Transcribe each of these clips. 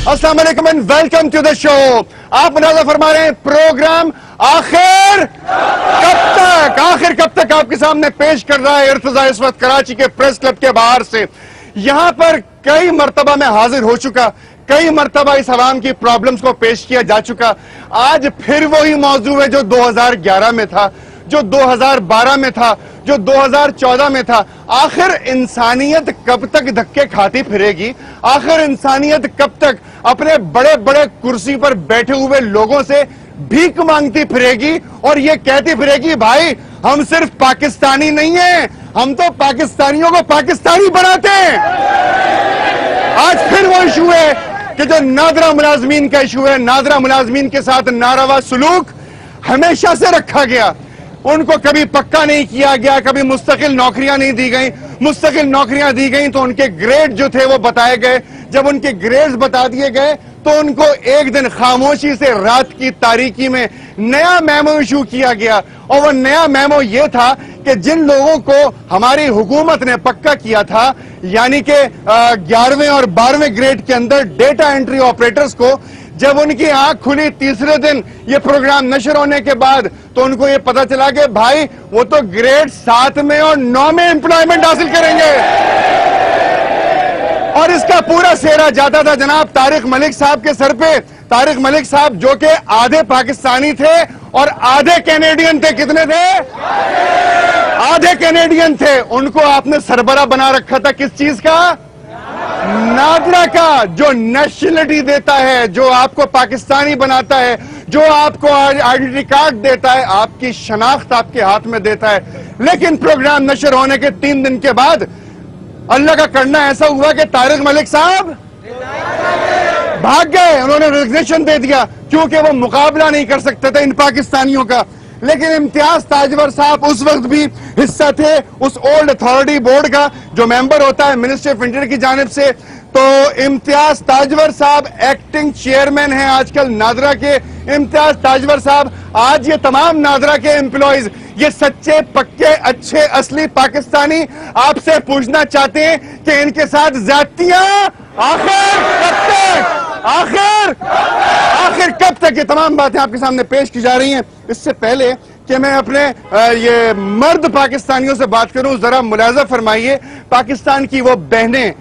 अस्सलाम वालेकुम and welcome to the show. आप मुलाज़ा फरमा रहे हैं प्रोग्राम आखिर कब तक आपके सामने पेश कर रहा है इर्तिजा इस वक्त कराची के प्रेस क्लब के बाहर से। यहां पर कई मर्तबा मैं हाजिर हो चुका, कई मर्तबा इस आवाम की प्रॉब्लम्स को पेश किया जा चुका। आज फिर वही मौजू है जो 2011 में था, जो 2012 में था, जो 2014 में था। आखिर इंसानियत कब तक धक्के खाती फिरेगी? आखिर इंसानियत कब तक अपने बड़े बड़े कुर्सी पर बैठे हुए लोगों से भीख मांगती फिरेगी और ये कहती फिरेगी भाई हम सिर्फ पाकिस्तानी नहीं हैं, हम तो पाकिस्तानियों को पाकिस्तानी बनाते हैं। आज फिर वो इशू है कि जो नादरा मुलाजमीन का इशू है, नादरा मुलाजमीन के साथ नारवा सलूक हमेशा से रखा गया। उनको कभी पक्का नहीं किया गया, कभी मुस्तकिल नौकरियां नहीं दी गई। मुस्तकिल नौकरियां दी गई तो उनके ग्रेड जो थे वो बताए गए। जब उनके ग्रेड्स बता दिए गए तो उनको एक दिन खामोशी से रात की तारीकी में नया मेमो इशू किया गया। और वो नया मेमो ये था कि जिन लोगों को हमारी हुकूमत ने पक्का किया था, यानी कि 11वें और 12वें ग्रेड के अंदर डेटा एंट्री ऑपरेटर्स को, जब उनकी आंख खुली तीसरे दिन ये प्रोग्राम नशर होने के बाद तो उनको ये पता चला कि भाई वो तो ग्रेड 7 में और 9 में एम्प्लॉयमेंट हासिल करेंगे। और इसका पूरा सेहरा जाता था जनाब तारिक मलिक साहब के सर पे। तारिक मलिक साहब जो कि आधे पाकिस्तानी थे और आधे कैनेडियन थे। कितने थे? आधे कैनेडियन थे। उनको आपने सरबरा बना रखा था किस चीज का? नादरा का, जो नेशनलिटी देता है, जो आपको पाकिस्तानी बनाता है, जो आपको आइडेंटिटी कार्ड देता है, आपकी शनाख्त आपके हाथ में देता है। लेकिन प्रोग्राम नशर होने के 3 दिन के बाद अल्लाह का करना ऐसा हुआ कि तारिक मलिक साहब भाग गए। उन्होंने रिजिग्नेशन दे दिया क्योंकि वो मुकाबला नहीं कर सकते थे इन पाकिस्तानियों का। लेकिन इम्तियाज ताजवर साहब उस वक्त भी हिस्सा थे उस ओल्ड अथॉरिटी बोर्ड का जो मेंबर होता है मिनिस्ट्री ऑफ इंटीरियर की जानिब से। तो इम्तियाज ताजवर साहब एक्टिंग चेयरमैन हैं आजकल नादरा के। इम्तियाज ताजवर साहब, आज ये तमाम नादरा के एम्प्लॉइज, ये सच्चे पक्के अच्छे असली पाकिस्तानी आपसे पूछना चाहते हैं कि इनके साथ ज्यादतियां आखिर कब तक? ये तमाम बातें आपके सामने पेश की जा रही हैं। इससे पहले कि मैं अपने ये मर्द पाकिस्तानियों से बात करूं, जरा मुलाजा फरमाइए पाकिस्तान की वो बहनें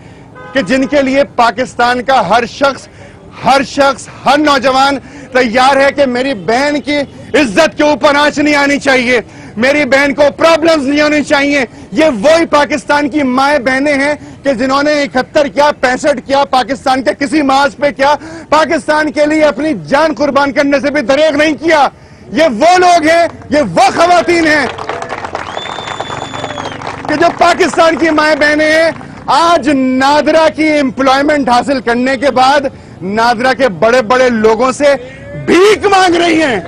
कि जिनके लिए पाकिस्तान का हर शख्स, हर नौजवान तैयार है कि मेरी बहन की इज्जत के ऊपर आंच नहीं आनी चाहिए, मेरी बहन को प्रॉब्लम्स नहीं होनी चाहिए। ये वही पाकिस्तान की माए बहनें हैं कि जिन्होंने 71 क्या, 65 क्या, पाकिस्तान के किसी माज पे क्या, पाकिस्तान के लिए अपनी जान कुर्बान करने से भी दरेग नहीं किया। ये वो लोग हैं, ये वो खवातीन हैं कि जो पाकिस्तान की माए बहनें हैं। आज नादरा की एम्प्लॉयमेंट हासिल करने के बाद नादरा के बड़े बड़े लोगों से भीख मांग रही हैं।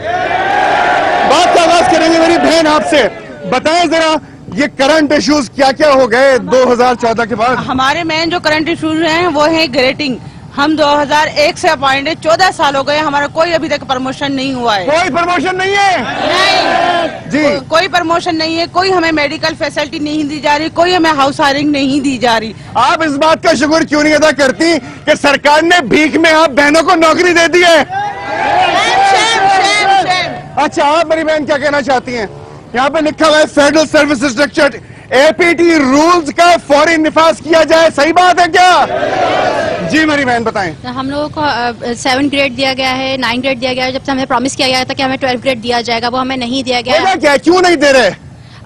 बात का आगाज करेंगे मेरी बहन आपसे। बताएं जरा ये करंट इश्यूज क्या क्या हो गए 2014 के बाद? हमारे मेन जो करंट इश्यूज हैं वो है ग्रेडिंग। हम 2001 से अपॉइंटेड 14 साल हो गए, हमारा कोई अभी तक प्रमोशन नहीं हुआ है। कोई प्रमोशन नहीं है? नहीं जी, कोई प्रमोशन नहीं है। कोई हमें मेडिकल फैसिलिटी नहीं दी जा रही, कोई हमें हाउस हायरिंग नहीं दी जा रही। आप इस बात का शुक्र क्यों नहीं अदा करती कि सरकार ने भीख में आप बहनों को नौकरी दे दी है? अच्छा, आप मेरी बहन क्या कहना चाहती हैं? यहाँ पे लिखा हुआ है federal service structure APT rules का फौरी निफाज किया जाए, सही बात है क्या? जी मेरी बहन बताएं। हम लोगों को 7 ग्रेड दिया गया है, 9 ग्रेड दिया गया है। जब से हमें प्रॉमिस किया गया था कि हमें 12 ग्रेड दिया जाएगा, वो हमें नहीं दिया गया। क्या क्यों नहीं दे रहे?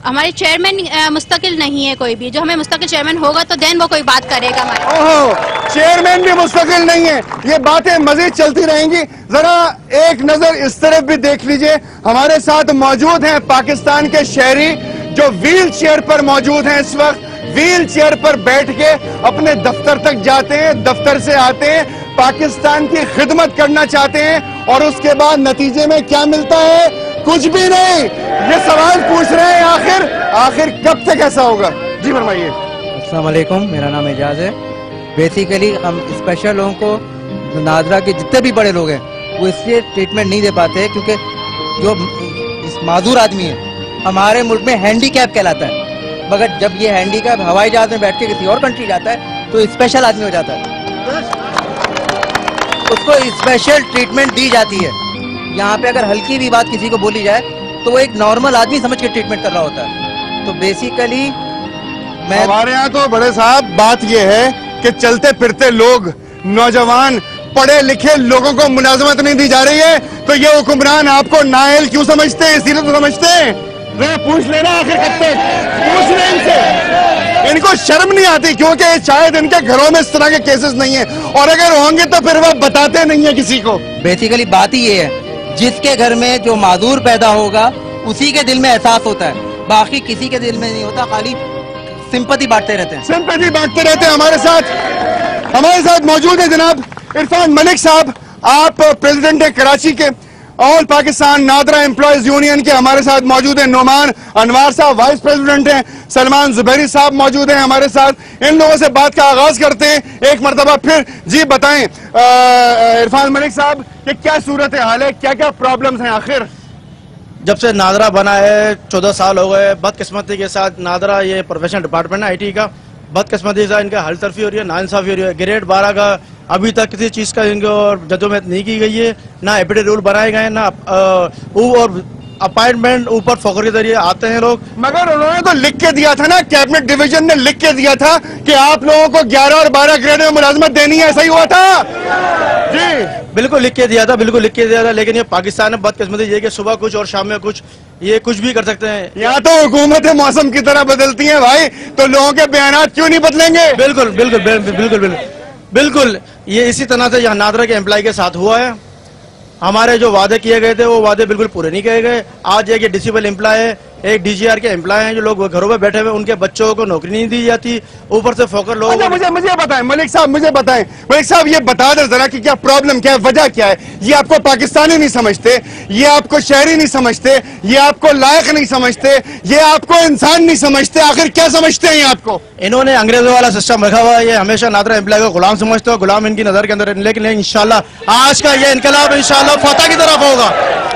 हमारे चेयरमैन मुस्तकिल नहीं है कोई भी। जो हमें मुस्तकिल चेयरमैन होगा तो देन वो कोई बात करेगा हमारे। ओहो, चेयरमैन भी मुस्तकिल नहीं है। ये बातें मजीद चलती रहेंगी। जरा एक नजर इस तरफ भी देख लीजिए। हमारे साथ मौजूद हैं पाकिस्तान के शहरी जो व्हील चेयर पर मौजूद हैं। इस वक्त व्हील चेयर पर बैठ के अपने दफ्तर तक जाते हैं, दफ्तर से आते हैं, पाकिस्तान की खिदमत करना चाहते हैं और उसके बाद नतीजे में क्या मिलता है? कुछ भी नहीं। ये सवाल पूछ रहे हैं आखिर कब तक ऐसा होगा? जी फरमाइए। अस्सलाम वालेकुम, मेरा नाम एजाज है। बेसिकली हम स्पेशल लोगों को नादरा के जितने भी बड़े लोग हैं वो इसलिए ट्रीटमेंट नहीं दे पाते क्योंकि जो इस माजूर आदमी है हमारे मुल्क में हैंडीकैप कहलाता है, मगर जब ये हैंडीकैप हवाई जहाज में बैठ के किसी और कंट्री जाता है तो स्पेशल आदमी हो जाता है। اس کو اسپیشل ٹریٹمنٹ دی جاتی ہے. یہاں پہ اگر ہلکی بھی بات کسی کو بولی جائے تو وہ ایک نارمل آدمی سمجھ کے ٹریٹمنٹ کر رہا ہوتا ہے. تو بیسیکلی ہمارے یہاں تو بڑے صاحب بات یہ ہے کہ چلتے پھرتے لوگ، نوجوان پڑھے لکھے لوگوں کو ملازمت نہیں دی جا رہی ہے، تو یہ حکمران آپ کو نااہل کیوں سمجھتے ہیں؟ اسی لیے تو سمجھتے ہیں. پوچھ لینا آخر کب تک، پوچھ لیں ان سے. ان کو شرم نہیں آتی کیونکہ شاید ان کے گھروں میں اس طرح کے کیسز نہیں ہیں، اور اگر ہوں گے تو پھر وہ بتاتے نہیں ہیں کسی کو. بیسیکلی بات ہی یہ ہے، جس کے گھر میں جو معذور پیدا ہوگا اسی کے دل میں احساس ہوتا ہے، باقی کسی کے دل میں نہیں ہوتا. خالی سمپتی بانٹتے رہتے ہیں، سمپتی بانٹتے رہتے ہیں. ہمارے ساتھ موجود ہیں جناب عرفان ملک صاحب. آپ پریزیڈنٹ ہیں کراچی کے، آل پاکستان نادرا امپلائیز یونین کے. ہمارے ساتھ موجود ہیں نعمان انوار صاحب، وائس پریزیڈنٹ ہیں. سلمان زبیری صاحب موجود ہیں ہمارے ساتھ. ان لوگوں سے بات کا آغاز کرتے ہیں ایک مرتبہ پھر. جی بتائیں عرفان ملک صاحب کہ کیا صورت حال ہے، کیا کیا پرابلمز ہیں؟ آخر جب سے نادرا بنا ہے 14 سال ہو گئے، بدقسمتی کے ساتھ نادرا یہ پروفیشنل ڈپارٹمنٹ ہے آئی ٹی کا، بدقسمتی کے ساتھ ان کا حل ترفی ہو رہی ہے، ناانصافی ہو رہی ہے. گریڈ 12 کا ابھی تک کسی چیز کا ان کو جدوجہد نہیں کی گئی ہے، نہ ایپیڈی رول بنائے گئے، نہ اور اپائنٹمنٹ اوپر فوکر کے ذریعے آتے ہیں لوگ. مگر انہوں نے تو لکھ کے دیا تھا نا، کیبنٹ ڈویژن نے لکھ کے دیا تھا کہ آپ لوگوں کو 11 اور 12 گریڈ میں ملازمت دینی ہے. ایسا ہی ہوا تھا؟ جی بالکل لکھ کے دیا تھا، بالکل لکھ کے دیا تھا. لیکن یہ پاکستان میں بدقسمتی یہ کہ صبح کچھ اور شام میں کچھ، یہ کچھ بھی کر سکتے ہیں. یہاں تو حکومتیں موسم کی طرح بدلتی ہیں بھائی، تو لوگوں کے بیانات کیوں نہیں بدلیں گے؟ بالکل بالکل بالکل بالکل بالکل. یہ اسی طرح سے یہاں نادرا کے امپلائی کے ساتھ ہوا ہے. ہمارے جو وعدے کیے گئے تھے وہ وعدے بالکل پورے نہیں کیے گئے. آج ایک ڈسیبل امپلائی ہے، ایک ڈی جی آر کے امپلائی ہیں جو لوگ گھروں میں بیٹھے ہوئے، ان کے بچوں کو نوکری نہیں دی جاتی، اوپر سے فوکر لوگ. مجھے بتائیں ملک صاحب، ملک صاحب یہ بتا دیں ذرا کہ کیا پرابلم کیا ہے، وجہ کیا ہے؟ یہ آپ کو پاکستانی نہیں سمجھتے، یہ آپ کو شہری نہیں سمجھتے، یہ آپ کو لائق نہیں سمجھتے، یہ آپ کو انسان نہیں سمجھتے، آخر کیا سمجھتے ہیں آپ کو؟ انہوں نے انگریزوں والا سسٹم رکھا ہوا ہے. یہ ہمیشہ نادرا امپلائی کو غلام سمجھتے ہو، غلام ان کی نظر کے اندر. لیکن انشاءاللہ آج کا یہ انقلاب انشاءاللہ فتح کی طرف ہوگا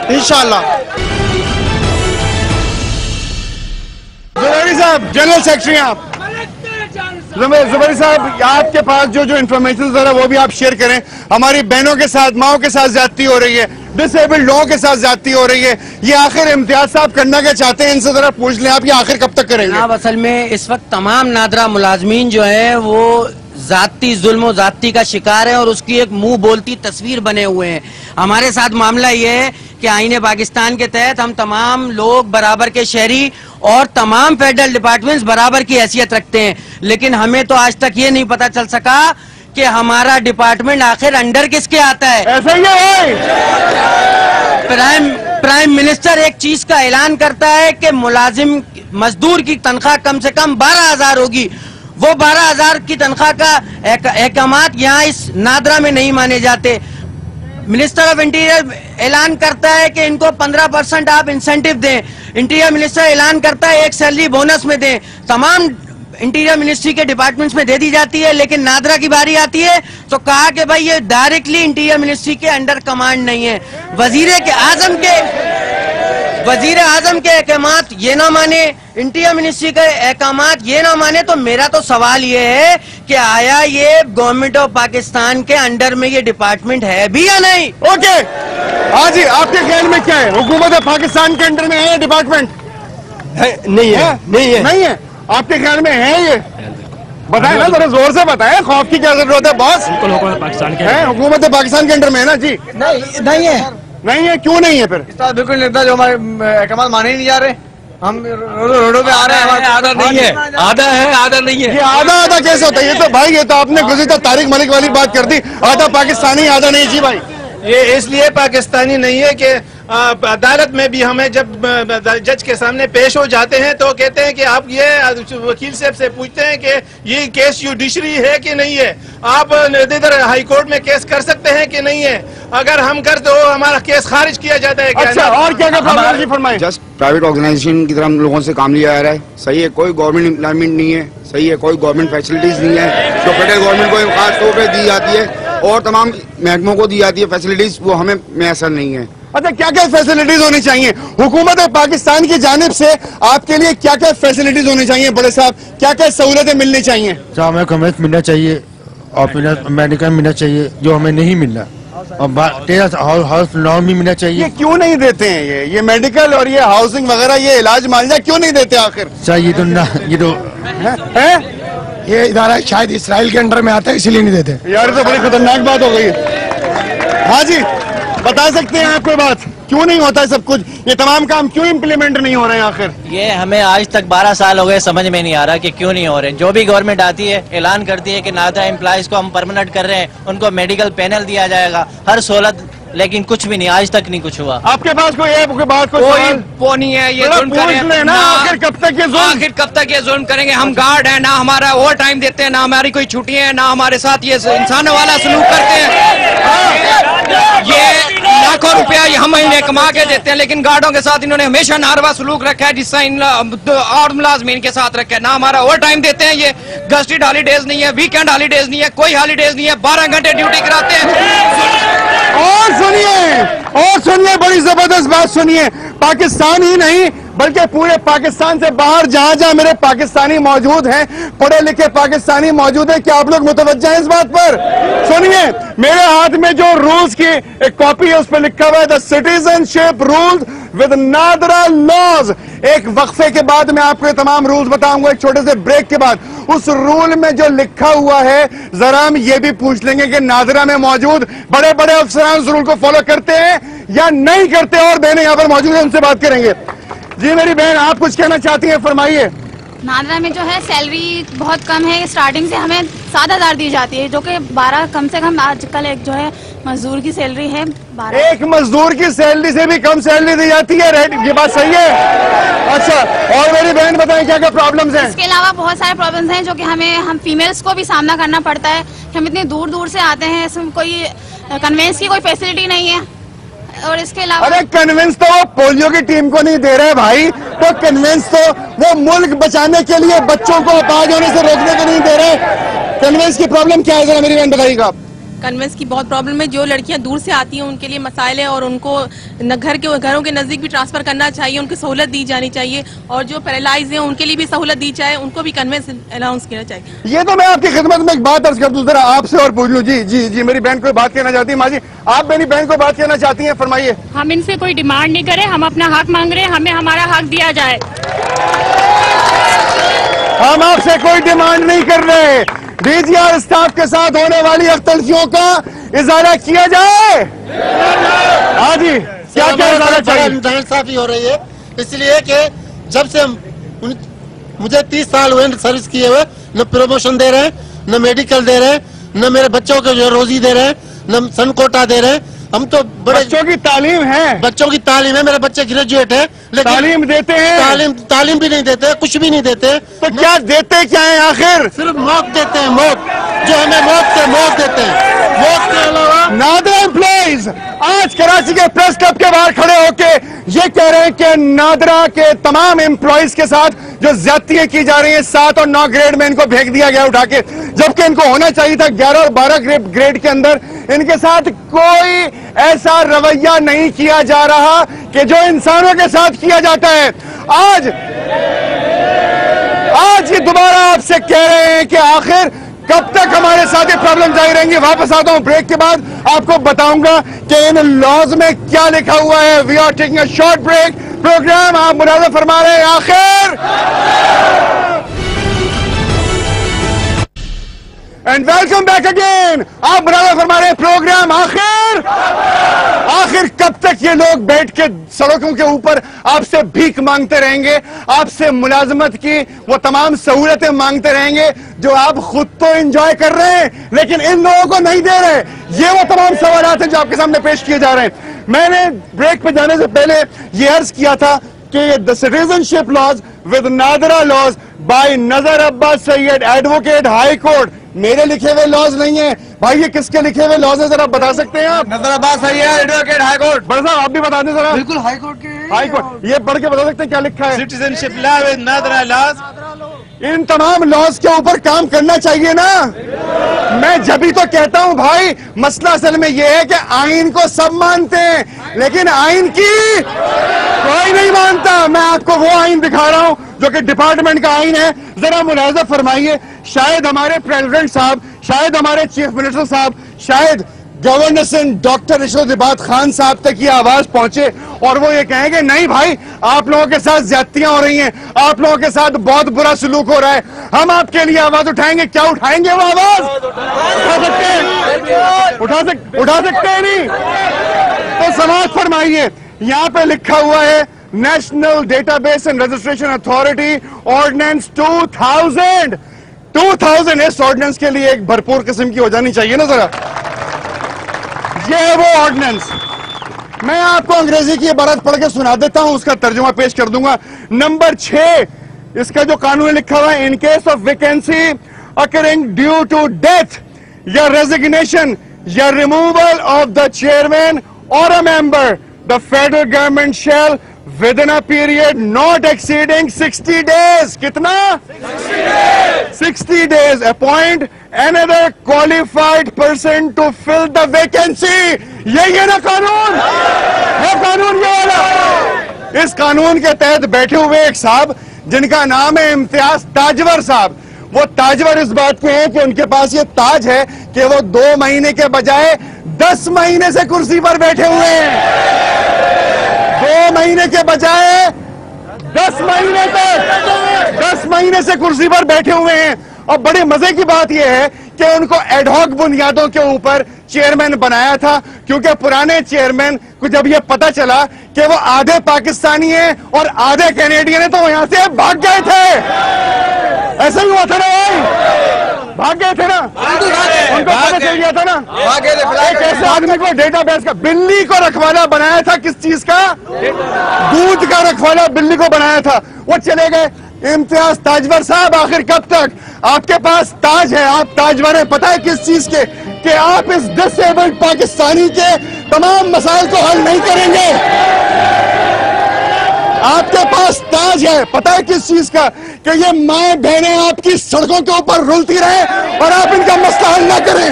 انشاءاللہ. زبیری صاحب جنرل سیکرٹری آپ. زبیری صاحب آپ کے پاس جو انفارمیشن ذرا وہ بھی آپ شیئر کریں. ہماری بہنوں کے ساتھ، ماؤں کے ساتھ زیادتی ہو رہی ہے، ڈسیبلڈ لوگوں کے ساتھ زیادتی ہو رہی ہے. یہ آخر امتیاز صاحب کرنا کیا چاہتے ہیں؟ ان سے ذرا پوچھ لیں آپ، یہ آخر کب تک کریں گے؟ جناب اصل میں اس وقت تمام نادرا ملازمین جو ہیں وہ ذاتی ظلم و ذاتی کا شکار ہیں اور اس کی ایک منہ بولتی تصویر بنے ہوئے ہیں. ہمارے ساتھ معاملہ یہ ہے کہ آئین پاکستان کے تحت ہم تمام لوگ برابر کے شہری اور تمام فیڈرل ڈپارٹمنٹس برابر کی حیثیت رکھتے ہیں، لیکن ہمیں تو آج تک یہ نہیں پتا چل سکا کہ ہمارا ڈپارٹمنٹ آخر انڈر کس کے آتا ہے. ایسا ہی ہے. پرائم منسٹر ایک چیز کا اعلان کرتا ہے کہ ملازم مزدور کی تنخواہ کم سے کم 12,000 ہوگی. وہ 12,000 کی تنخواہ کا احکامات یہاں اس نادرا میں نہیں مانے جاتے. منسٹر آف انٹیریئر اعلان کرتا ہے کہ ان کو 15% آپ انسینٹیو دیں. انٹیریئر منسٹر اعلان کرتا ہے ایک سیلری بونس میں دیں. تمام انٹیریئر منسٹری کے ڈپارٹمنٹس میں دے دی جاتی ہے، لیکن نادرا کی باری آتی ہے تو کہا کہ بھائی یہ ڈائریکٹلی انٹیریئر منسٹری کے انڈر کمانڈ نہیں ہے. وزیر اعظم کے احکامات یہ نہ مانے، انٹیریئر منسٹری کے احکامات یہ نہ مانے، تو میرا تو سوال یہ ہے کہ آیا یہ گورنمنٹ آف پاکستان کے انڈر میں یہ ڈپارٹمنٹ ہے بھی یا نہیں؟ اوکے ہاں جی، آپ کے خیال میں کیا ہے؟ حکومت پاکستان کے انڈر میں ہے یہ ڈپارٹمنٹ؟ نہیں ہے. آپ کے خیال میں ہے یہ؟ بتائیں نا ذرا زور سے بتائیں، خوف کی کیا ضرورت ہے باس؟ حکومت پاکستان کے حکومت پاکستان کے انڈر میں ہے نا جی؟ نہیں ہے. نہیں ہے، کیوں نہیں ہے پھر؟ بالکل نہیں، جو ہمارے احکامات مانے ہی نہیں جا رہے. ہم روڈوں پہ آ رہے ہیں. آدھا نہیں ہے، آدھا ہے، آدھا نہیں ہے. یہ آدھا کیسے ہوتا ہے؟ یہ تو بھائی، یہ تو آپ نے گزشتہ طارق ملک والی بات کر دی، آدھا پاکستانی آدھا نہیں. جی بھائی، یہ اس لیے پاکستانی نہیں ہے کہ عدالت میں بھی ہمیں جب جج کے سامنے پیش ہو جاتے ہیں تو کہتے ہیں کہ آپ یہ وکیل صاحب سے پوچھتے ہیں کہ یہ کیس جوڈیشری ہے کہ نہیں ہے، آپ ادھر ہائی کورٹ میں کیس کر سکتے ہیں کہ نہیں ہے. اگر ہم کر تو ہمارا کیس خارج کیا جاتا ہے. اچھا، اور کیا فرمائیں؟ جی فرمائیں. جسٹ پرائیویٹ آرگنائزیشن کی طرح ہم لوگوں سے کام لیا جا رہا ہے. صحیح ہے، کوئی گورنمنٹ امپلائمنٹ نہیں ہے. صحیح ہے، کوئی گورنمنٹ فیسلٹیز نہیں ہے جو فیڈرل گورنمنٹ کو خاص طور پہ دی جاتی ہے اور تمام محکموں کو دی جاتی ہے فیسلٹیز، وہ ہمیں میسر نہیں ہے. اچھا، کیا کیا فیسلٹیز ہونی چاہیے حکومت پاکستان کی جانب سے؟ آپ کے لیے کیا کیا فیسلٹیز ہونی چاہیے بڑے صاحب؟ کیا کیا سہولتیں ملنی چاہیے؟ ہمیں کمرس ملنا چاہیے اور میڈیکل ملنا چاہیے جو ہمیں نہیں مل رہا. हाउस लोन भी मिलना चाहिए। ये क्यों नहीं देते हैं? ये मेडिकल और ये हाउसिंग वगैरह, ये इलाज मुआवजा क्यों नहीं देते आखिर? चाहिए तो ना, ये तो है ये इदारा शायद इसराइल के अंडर में आता है, इसीलिए नहीं देते। यार तो बड़ी खतरनाक बात हो गई है। हाँ जी, बता सकते हैं आप कोई बात, क्यों नहीं होता है सब कुछ? ये तमाम काम क्यों इम्प्लीमेंट नहीं हो रहे हैं आखिर? ये हमें आज तक 12 साल हो गए, समझ में नहीं आ रहा कि क्यों नहीं हो रहे। जो भी गवर्नमेंट आती है ऐलान करती है कि नादरा एम्प्लॉइज को हम परमानेंट कर रहे हैं, उनको मेडिकल पैनल दिया जाएगा, हर सहूलत, लेकिन कुछ भी नहीं, आज तक नहीं कुछ हुआ। आपके पास कोई बात कोई वो नहीं है, ये जुल्म करें ना, आखिर कब तक ये जुल्म? आखिर कब तक ये जुल्म करेंगे? हम गार्ड हैं ना, हमारा ओवर टाइम देते हैं ना, हमारी कोई छुट्टी है ना, हमारे साथ ये इंसानों वाला सलूक करते हैं। ये लाखों रुपया हम महीने कमा के देते हैं, लेकिन गार्डों के साथ इन्होंने हमेशा नारवा सलूक रखा है, जिससे इन और मुलाजमीन के साथ रखा है ना। हमारा ओवर टाइम देते हैं, ये गस्टेड हॉलीडेज नहीं है, वीकेंड हॉलीडेज नहीं है, कोई हॉलीडेज नहीं है, 12 घंटे ड्यूटी कराते हैं। और सुनिए, बड़ी जबरदस्त बात सुनिए। पाकिस्तान ही नहीं बल्कि पूरे पाकिस्तान से बाहर जहां जहां मेरे पाकिस्तानी मौजूद हैं, पढ़े लिखे पाकिस्तानी मौजूद हैं, क्या आप लोग मुतवज्जा हैं इस बात पर? सुनिए, मेरे हाथ में जो रूल्स की एक कॉपी है, उस पर लिखा हुआ है the citizenship rules with NADRA laws. एक वक्फे के बाद मैं आपको ये तमाम रूल्स बताऊंगा, एक छोटे से ब्रेक के बाद। उस रूल में जो लिखा हुआ है, जरा हम ये भी पूछ लेंगे कि नादरा में मौजूद बड़े बड़े अफसरान उस रूल को फॉलो करते हैं या नहीं करते। और बहनें यहाँ पर मौजूद है, उनसे बात करेंगे। जी मेरी बहन, आप कुछ कहना चाहती हैं, फरमाइए। नादरा में जो है सैलरी बहुत कम है, स्टार्टिंग से हमें 7,000 दी जाती है, जो कि 12 कम से कम आजकल एक जो है मजदूर की सैलरी है 12। एक मजदूर की सैलरी से भी कम सैलरी दी जाती है, राइट? ये बात सही है? अच्छा, और मेरी बहन बताएं क्या क्या प्रॉब्लम्स हैं? इसके अलावा बहुत सारे प्रॉब्लम्स हैं जो कि हम फीमेल्स को भी सामना करना पड़ता है। हम इतनी दूर दूर से आते हैं, इसमें कोई कन्वेंस की कोई फैसिलिटी नहीं है। और इसके अलावा अरे कन्वेंस तो वो पोलियो की टीम को नहीं दे रहे भाई, तो कन्वेंस तो वो मुल्क बचाने के लिए बच्चों को अपाहिज होने से रोकने को नहीं दे रहे। कन्वेंस की प्रॉब्लम क्या है, जरा मेरी बहन बताइएगा। कन्वेंस की बहुत प्रॉब्लम है। जो लड़कियां दूर से आती हैं उनके लिए मसाइल है, और उनको घरों के नजदीक भी ट्रांसफर करना चाहिए, उनको सहूलत दी जानी चाहिए। और जो पैरालाइज हैं उनके लिए भी सहूलत दी जाए, उनको भी कन्वेंस अनाउंस करना चाहिए। ये तो मैं आपकी खिदमत में एक बात अर्ज कर दूं, जरा आपसे और पूछ लूं। जी जी जी, मेरी बहन कोई बात कहना चाहती है। माँ जी, आप मेरी बहन को बात कहना चाहती हैं, फरमाइए। हम इनसे कोई डिमांड नहीं करें, हम अपना हक मांग रहे हैं, हमें हमारा हक दिया जाए। हम आपसे कोई डिमांड नहीं कर रहे, डीजीआर स्टाफ के साथ होने वाली अख्तलफियों का इजारा किया जाए। हाँ जी, क्या क्या इजारा चाहिए? नाइंसाफी हो रही है, इसलिए कि जब से मुझे 30 साल हुए सर्विस किए हुए, न प्रमोशन दे रहे हैं, न मेडिकल दे रहे हैं, न मेरे बच्चों को जो रोजी दे रहे हैं, न सन कोटा दे रहे हैं। हम तो बड़े बच्चों की तालीम है, बच्चों की तालीम है, मेरे बच्चे ग्रेजुएट है, लेकिन तालीम देते हैं? तालीम भी नहीं देते, कुछ भी नहीं देते। तो क्या देते क्या है आखिर? सिर्फ मौत देते हैं, मौत, जो हमें मौत देते हैं। मौत के अलावा नादरा एम्प्लॉइज आज कराची के प्रेस क्लब के बाहर खड़े होके ये कह रहे हैं कि नादरा के तमाम एम्प्लॉइज के साथ जो ज्यादतियां की जा रही हैं, 7 और 9 ग्रेड में इनको फेंक दिया गया उठा के, जबकि इनको होना चाहिए था 11 और 12 ग्रेड के अंदर। इनके साथ कोई ऐसा रवैया नहीं किया जा रहा कि जो इंसानों के साथ किया जाता है। आज ये दोबारा आपसे कह रहे हैं कि आखिर कब तक हमारे साथ ये प्रॉब्लम जारी रहेंगी। वापस आता हूं ब्रेक के बाद, आपको बताऊंगा कि इन लॉज में क्या लिखा हुआ है। We are taking a short break. Programme आप मुलाज़ा फरमा रहे हैं आखिर, एंड वेलकम बैक अगेन। आप मुलाज़ा फरमा रहे हैं प्रोग्राम आखिर कब तक ये लोग बैठ के सड़कों के ऊपर आपसे भीख मांगते रहेंगे, आपसे मुलाजमत की वो तमाम सहूलतें मांगते रहेंगे जो आप खुद तो एंजॉय कर रहे हैं लेकिन इन लोगों को नहीं दे रहे? ये वो तमाम सवाल हैं जो आपके सामने पेश किए जा रहे हैं। मैंने ब्रेक पे जाने से पहले ये अर्ज किया था कि the citizenship laws with NADRA laws by Nazar Abbas Syed, advocate, high court, मेरे लिखे हुए लॉज नहीं है भाई। ये किसके लिखे हुए लॉज है, जरा बता सकते हैं आप? Nazar Abbas Syed, advocate, high court. बड़ा साहब आप भी बता दें जरा। बिल्कुल हाई कोर्ट के, हाई कोर्ट, ये पढ़ के बता सकते हैं क्या लिखा है? Citizenship law with NADRA laws. इन तमाम लॉज के ऊपर काम करना चाहिए ना। मैं जब भी तो कहता हूं भाई, मसला असल में यह है कि आइन को सब मानते हैं लेकिन आइन की कोई नहीं मानता। मैं आपको वो आइन दिखा रहा हूं जो कि डिपार्टमेंट का आइन है, जरा मुलाहिजा फरमाइए। शायद हमारे प्रेसिडेंट साहब, शायद हमारे चीफ मिनिस्टर साहब, शायद गवर्नर डॉक्टर इशरत खान साहब तक ये आवाज पहुंचे और वो ये कहेंगे नहीं भाई आप लोगों के साथ ज्यादतियां हो रही हैं, आप लोगों के साथ बहुत बुरा सलूक हो रहा है, हम आपके लिए आवाज उठाएंगे। क्या उठाएंगे वो आवाज? उठा सकते हैं? उठा सकते हैं नहीं? तो समाज फरमाइए, यहाँ पे लिखा हुआ है national database and registration authority ordinance 2000। इस ऑर्डिनेंस के लिए एक भरपूर किस्म की हो जानी चाहिए ना जरा। ये है वो ऑर्डिनेंस। मैं आपको अंग्रेजी की इबारत पढ़ के सुना देता हूं, उसका तर्जुमा पेश कर दूंगा। नंबर 6 इसका जो कानून लिखा हुआ है, in case of vacancy occurring due to death या रेजिग्नेशन या रिमूवल ऑफ द चेयरमैन और a member, the federal government shall within a period not exceeding 60 days, कितना? 60 days, appoint another qualified person to fill the vacancy। यही है ना कानून? है कानून ये वाला? इस कानून के तहत बैठे हुए एक साहब जिनका नाम है इम्तियाज ताजवर साहब, वो ताजवर इस बात के हैं कि उनके पास ये ताज है कि वो 2 महीने के बजाय 10 महीने से कुर्सी पर बैठे हुए हैं। 2 महीने के बजाय 10 महीने से कुर्सी पर बैठे हुए हैं। और बड़े मजे की बात यह है कि उनको एडहॉक बुनियादों के ऊपर चेयरमैन बनाया था, क्योंकि पुराने चेयरमैन को जब यह पता चला कि वो आधे पाकिस्तानी हैं और आधे कैनेडियन हैं, तो वो यहां से भाग गए थे। ऐसा ही हुआ था ना भाई? भाग गए थे ना? उनको पता चल गया था ना? एक ऐसे आदमी को डेटाबेस का बिल्ली को रखवाला बनाया था। किस चीज का? दूध का रखवाला बिल्ली को बनाया था। वो चले गए। इम्तियाज ताजवर साहब, आखिर कब तक? आपके पास ताज है, आप ताजवर हैं, पता है किस चीज के? कि आप इस डिसेबल्ड पाकिस्तानी के तमाम मसाइल को हल नहीं करेंगे। आपके पास ताज है, पता है किस चीज का? कि ये माए बहनें आपकी सड़कों के ऊपर रुलती रहे और आप इनका मसला हल ना करें।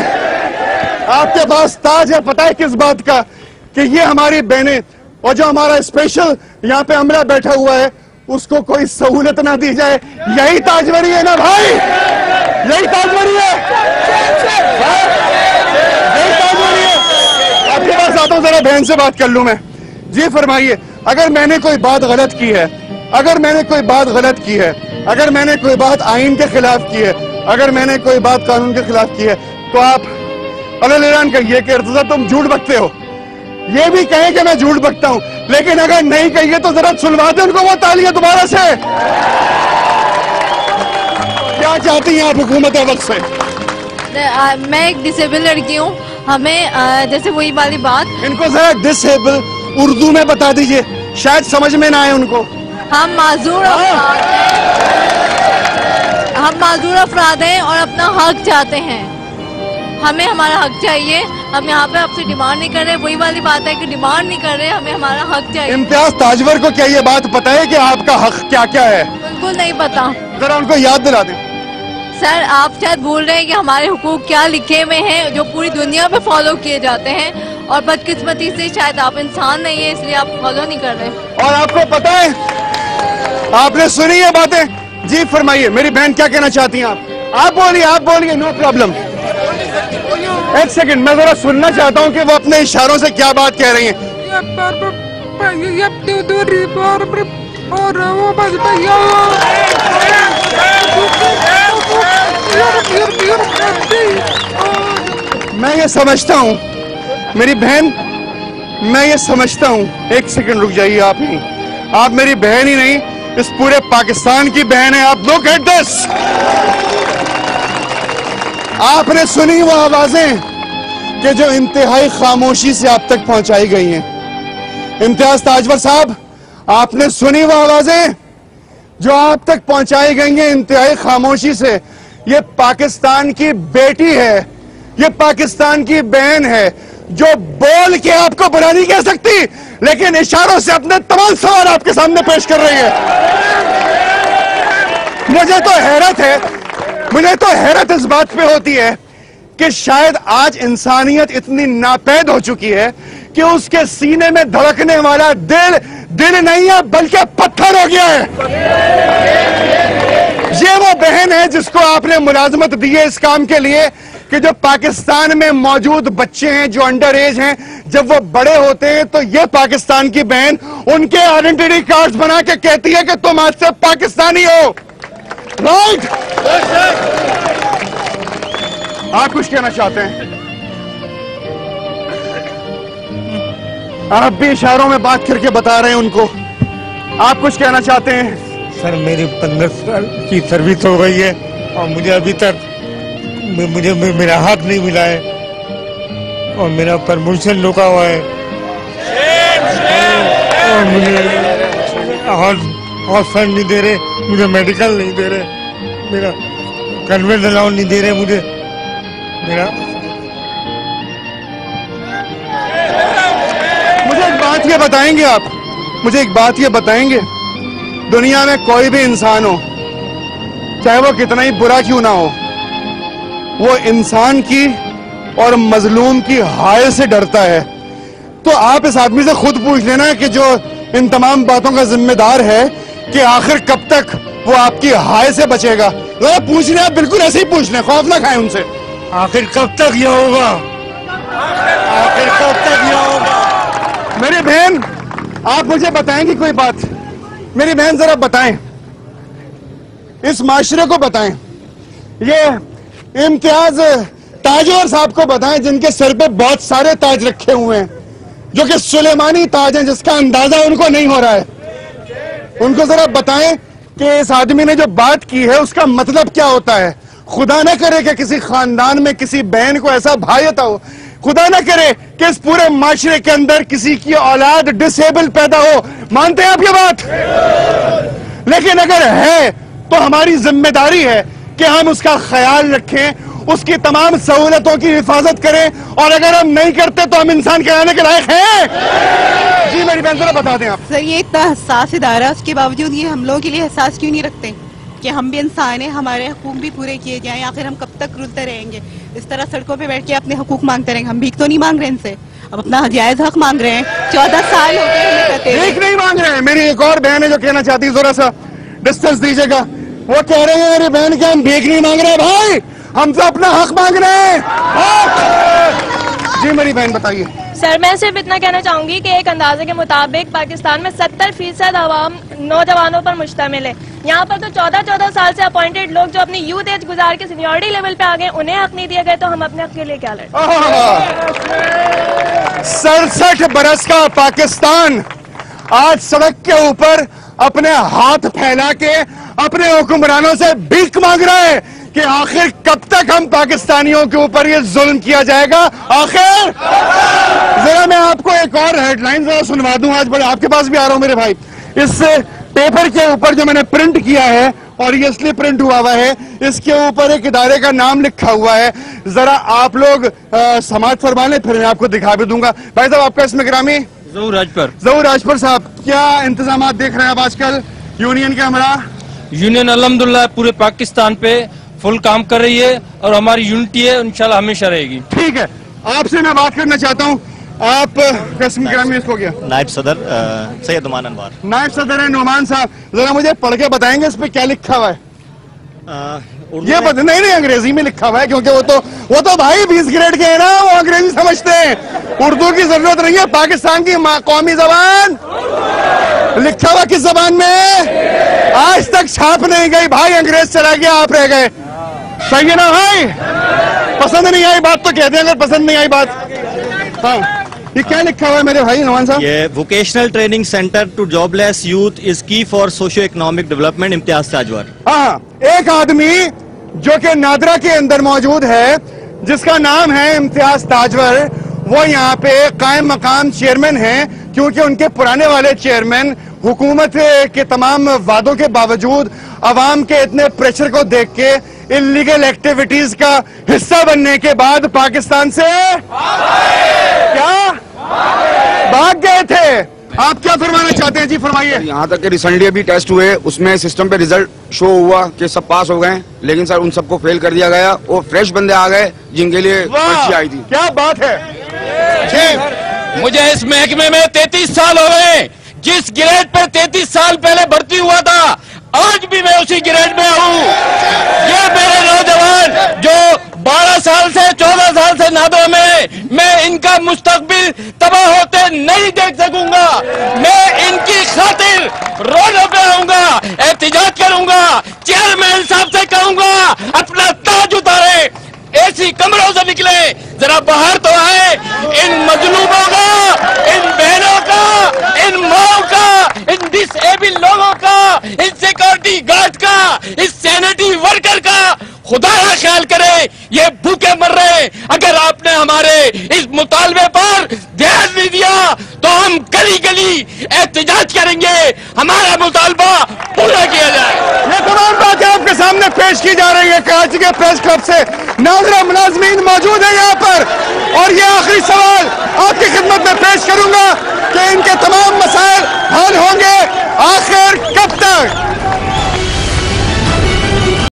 आपके पास ताज है, पता है किस बात का? कि ये हमारी बहनें और जो हमारा स्पेशल यहाँ पे अमला बैठा हुआ है उसको कोई सहूलत ना दी जाए। यही ताजवरी है ना भाई? यही ताजवरी है, यही ताजवरी है। आपके पास आता हूं, जरा बहन से बात कर लूं मैं। जी फरमाइए, अगर मैंने कोई बात गलत की है, अगर मैंने कोई बात गलत की है, अगर मैंने कोई बात आईन के खिलाफ की है, अगर मैंने कोई बात कानून के खिलाफ की है, तो आप अलग ऐलान कहिए कि इर्तिजा तुम झूठ बकते हो। ये भी कहें कि मैं झूठ बकता हूं, लेकिन अगर नहीं कहिए तो जरा सुनवा दें उनको वो तालियां दोबारा से। क्या चाहती हैं आप हुकूमत वक्त से? मैं एक डिसेबल लड़की हूँ, हमें जैसे वही वाली बात। इनको जरा डिसेबल उर्दू में बता दीजिए, शायद समझ में ना आए उनको। हम माजूर अफराद हैं और अपना हक चाहते हैं। हमें हमारा हक चाहिए। हम यहाँ पे आपसे डिमांड नहीं कर रहे, वही वाली बात है कि डिमांड नहीं कर रहे, हमें हमारा हक चाहिए। इम्तियाज ताजवर को क्या ये बात पता है कि आपका हक क्या क्या है? बिल्कुल नहीं पता। जरा उनको याद दिला दें। सर, आप शायद भूल रहे हैं कि हमारे हुकूक क्या लिखे हुए हैं जो पूरी दुनिया में फॉलो किए जाते हैं, और बदकिस्मती से शायद आप इंसान नहीं है इसलिए आप फॉलो नहीं कर रहे। और आपको पता है, आपने सुनी ये बातें? जी फरमाइए, मेरी बहन क्या कहना चाहती हैं आप बोलिए, नो प्रॉब्लम। एक सेकंड, मैं जरा सुनना चाहता हूँ कि वो अपने इशारों से क्या बात कह रही हैं। मैं ये समझता हूँ मेरी बहन, मैं ये समझता हूँ। एक सेकंड रुक जाइए, आप नहीं, आप मेरी बहन ही नहीं, इस पूरे पाकिस्तान की बहन है। आप लोग एट दिस, आपने सुनी वो आवाजें कि जो इंतहाई खामोशी से आप तक पहुंचाई गई हैं। इम्तियाज ताजवर साहब, आपने सुनी वो आवाजें जो आप तक पहुंचाई गई हैं इंतहाई खामोशी से। ये पाकिस्तान की बेटी है, ये पाकिस्तान की बहन है, जो बोल के आपको बुरा नहीं कह सकती, लेकिन इशारों से अपने तमाम सवाल आपके सामने पेश कर रही है। मुझे तो हैरत इस बात पे होती है कि शायद आज इंसानियत इतनी नापैद हो चुकी है कि उसके सीने में धड़कने वाला दिल नहीं है बल्कि पत्थर हो गया है। ये वो बहन है जिसको आपने मुलाजमत दी है इस काम के लिए کہ جو پاکستان میں موجود بچے ہیں جو انڈر ایج ہیں جب وہ بڑے ہوتے ہیں تو یہ پاکستان کی بہن ان کے آئیڈینٹی کارڈز بنا کے کہتی ہے کہ تم آج سے پاکستانی ہو. رائٹ؟ آپ کچھ کہنا چاہتے ہیں؟ آپ بھی اشاروں میں بات کر کے بتا رہے ہیں ان کو. آپ کچھ کہنا چاہتے ہیں؟ سر میری 15 سال کی سروس ہو گئی ہے اور مجھے ابھی تک مجھے میرا حق نہیں ملا ہے اور میرا پرموشن روکا ہوا ہے اور مجھے ہاؤس فنڈ نہیں دے رہے, مجھے میڈیکل نہیں دے رہے, میرا کنوینٹ الاؤنس نہیں دے رہے مجھے. مجھے ایک بات یہ بتائیں گے, آپ مجھے ایک بات یہ بتائیں گے, دنیا میں کوئی بھی انسان ہو چاہے وہ کتنا ہی برا کیوں نہ ہو, وہ انسان کی اور مظلوم کی ہائے سے ڈرتا ہے. تو آپ اس آدمی سے خود پوچھ لینا کہ جو ان تمام باتوں کا ذمہ دار ہے کہ آخر کب تک وہ آپ کی ہائے سے بچے گا. پوچھ لیں, آپ بالکل ایسے ہی پوچھ لیں, خوف نہ کھائیں ان سے. آخر کب تک یہ ہوگا, آخر کب تک یہ ہوگا. میری بہن آپ مجھے بتائیں گی کوئی بات؟ میری بہن ذرا بتائیں, اس معاشرے کو بتائیں, یہ امتیاز تاجور صاحب کو بتائیں جن کے سر پہ بہت سارے تاج رکھے ہوئے ہیں جو کہ سلیمانی تاج ہیں جس کا اندازہ ان کو نہیں ہو رہا ہے. ان کو ذرا بتائیں کہ اس آدمی نے جو بات کی ہے اس کا مطلب کیا ہوتا ہے. خدا نہ کرے کہ کسی خاندان میں کسی بہن کو ایسا بھائی ہوتا ہو, خدا نہ کرے کہ اس پورے معاشرے کے اندر کسی کی اولاد ڈسیبل پیدا ہو. مانتے ہیں آپ یہ بات؟ لیکن اگر ہے تو ہماری ذمہ داری ہے کہ ہم اس کا خیال رکھیں, اس کی تمام سہولتوں کی حفاظت کریں, اور اگر ہم نہیں کرتے تو ہم انسان کہلانے کے لائق ہیں. جی میری بہن ذرا بتا دیں آپ. سر یہ اتنا حساس ادارہ, اس کے باوجود یہ ہم لوگوں کے لیے حساس کیوں نہیں رکھتے کہ ہم بھی انسان ہیں, ہمارے حقوق بھی پورے کیے جائیں. آخر ہم کب تک رلتے رہیں گے اس طرح سڑکوں پہ بیٹھ کے اپنے حقوق مانگتے رہیں گے؟ ہم بھیک تو نہیں مانگ رہے ان سے, اب اپنا جائز حق مانگ رہے ہیں. 14 سال ہو گئے ہمیں کہتے ہیں. بھیک نہیں مانگ رہے ہیں. میری ایک اور بہن ہے جو کہنا چاہتی ہے, ذرا سا ڈسٹینس دیجیے گا. وہ کہہ رہے ہیں میری بہن کہ ہم بھیک نہیں مانگ رہے بھائی, ہم تو اپنا حق مانگ رہے ہیں. جی میری بہن بتائیے. سر میں صرف اتنا کہنا چاہوں گی کہ ایک اندازے کے مطابق پاکستان میں 70% عوام نوجوانوں پر مشتمل ہے. یہاں پر تو 14 سال سے اپوائنٹڈ لوگ جو اپنی یوتھ ایج گزار کے سینیورٹی لیول پہ آ گئے, انہیں حق نہیں دیے گئے, تو ہم اپنے حق کے لیے کیا لڑیں؟ 67 برس کا پاکستان آج سڑک کے اوپر اپنے ہاتھ پھیلا کے اپنے حکمرانوں سے بھیک مانگ رہا ہے کہ آخر کب تک ہم پاکستانیوں کے اوپر یہ ظلم کیا جائے گا. آخر ذرا میں آپ کو ایک اور ہیڈ لائن ذرا سنوا دوں, آج بڑے آپ کے پاس بھی آ رہا ہوں میرے بھائی. اس پیپر کے اوپر جو میں نے پرنٹ کیا ہے, اور یہ اس لیے پرنٹ ہوا ہے, اس کے اوپر ایک ادارے کا نام لکھا ہوا ہے. ذرا آپ لوگ سماعت فرما لیں, پھر میں آپ کو دکھا بھی دوں گا. بھائی صاحب آپ کا اسم گرامی؟ ظہور راجپر. ظہور راجپر صاحب, کیا انتظامات دیکھ رہے ہیں آپ آج کل یونین کے ہمراہ؟ یونین الحمدللہ پورے پاکستان پہ فل کام کر رہی ہے اور ہماری یونٹی ہے, انشاءاللہ ہمیشہ رہے گی. ٹھیک ہے, آپ سے میں بات کرنا چاہتا ہوں. آپ قسم گرامی اس کو کیا؟ نائب صدر سید نعمان انوار. نائب صدر ہیں نعمان صاحب, ذرا مجھے پڑھ کے بتائیں گے اس پہ کیا لکھا ہوا ہے؟ یہ نہیں انگریزی میں لکھا ہوا ہے, کیونکہ وہ تو بھائی 20 گریڈ کے ہیں نا, وہ انگریزی سمجھتے ہیں. اردو کی ضرورت نہیں ہے, پاکستان کی قومی زبان. لکھا ہوا کس زبان میں؟ آج تک چھاپ نہیں گئی بھائی, انگریز چلا گیا, آپ رہ گئے. صحیح ہے نا بھائی؟ پسند نہیں آئی بات تو کہتے ہیں, اگر پسند نہیں آئی بات. ہاں, یہ کیا لکھا ہوا ہے میرے بھائی نعمان صاحب؟ یہ vocational training centre to jobless youth is key for socio economic development, امتیاز تاجور. ہاں, ایک آدمی جو کہ نادرا کے اندر موجود ہے جس کا نام ہے امتیاز تاجور, وہ یہاں پہ قائم مقام چیئرمین ہیں, کیونکہ ان کے پرانے والے چیئرمین حکومت کے تمام وعدوں کے باوجود عوام کے اتنے پریشر کو دیکھ کے انلیگل ایکٹیویٹیز کا حصہ بننے کے بعد پاکستان سے کیا بھاگ گئے تھے. آپ کیا فرمانا چاہتے ہیں؟ جی فرمائیے. یہاں تک کہ ریسنٹلی ابھی ٹیسٹ ہوئے, اس میں سسٹم پہ ریزلٹ شو ہوا کہ سب پاس ہو گئے, لیکن سر ان سب کو فیل کر دیا گیا, اور فریش بندے آ گئے جن کے لیے پرچی آئی تھی. کیا بات ہے. مجھے اس محکمے میں 33 سال ہو گئے. جس گریڈ پر 33 سال پہلے بھرتی ہوا تھا, آج بھی میں اسی گریڈ میں ہوں. یہ میرے نوجوان جو 12 سال سے यादों में मैं इनका मुस्तकबिल तबाह होते नहीं देख सकूंगा। मैं इनकी खातिर रोडों पे आऊंगा, एहतिजाज करूंगा, चेयरमैन साहब से कहूंगा अपना ताज उतारे, ऐसी कमरों से निकले, जरा बाहर तो आए। इन मजलूमों का, इन बहनों का, इन माओ का, इन डिसेबल लोगों का, इन सिक्योरिटी गार्ड का, इस सैनिटरी वर्कर का खुदा का ख्याल करे, ये भूखे मर रहे। अगर आपने हमारे इस मुतालबे पर ध्यान नहीं दिया तो हम गली गली एहतिजाज करेंगे, हमारा मुतालबा पूरा किया जाए। ये तमाम बातें आपके सामने पेश की जा रही है कराची के प्रेस क्लब से। नाज़रा मुलाजमीन मौजूद है यहाँ पर, और ये आखिरी सवाल आपकी खिदमत में पेश करूंगा कि इनके तमाम मसाइल हल होंगे आखिर कब तक?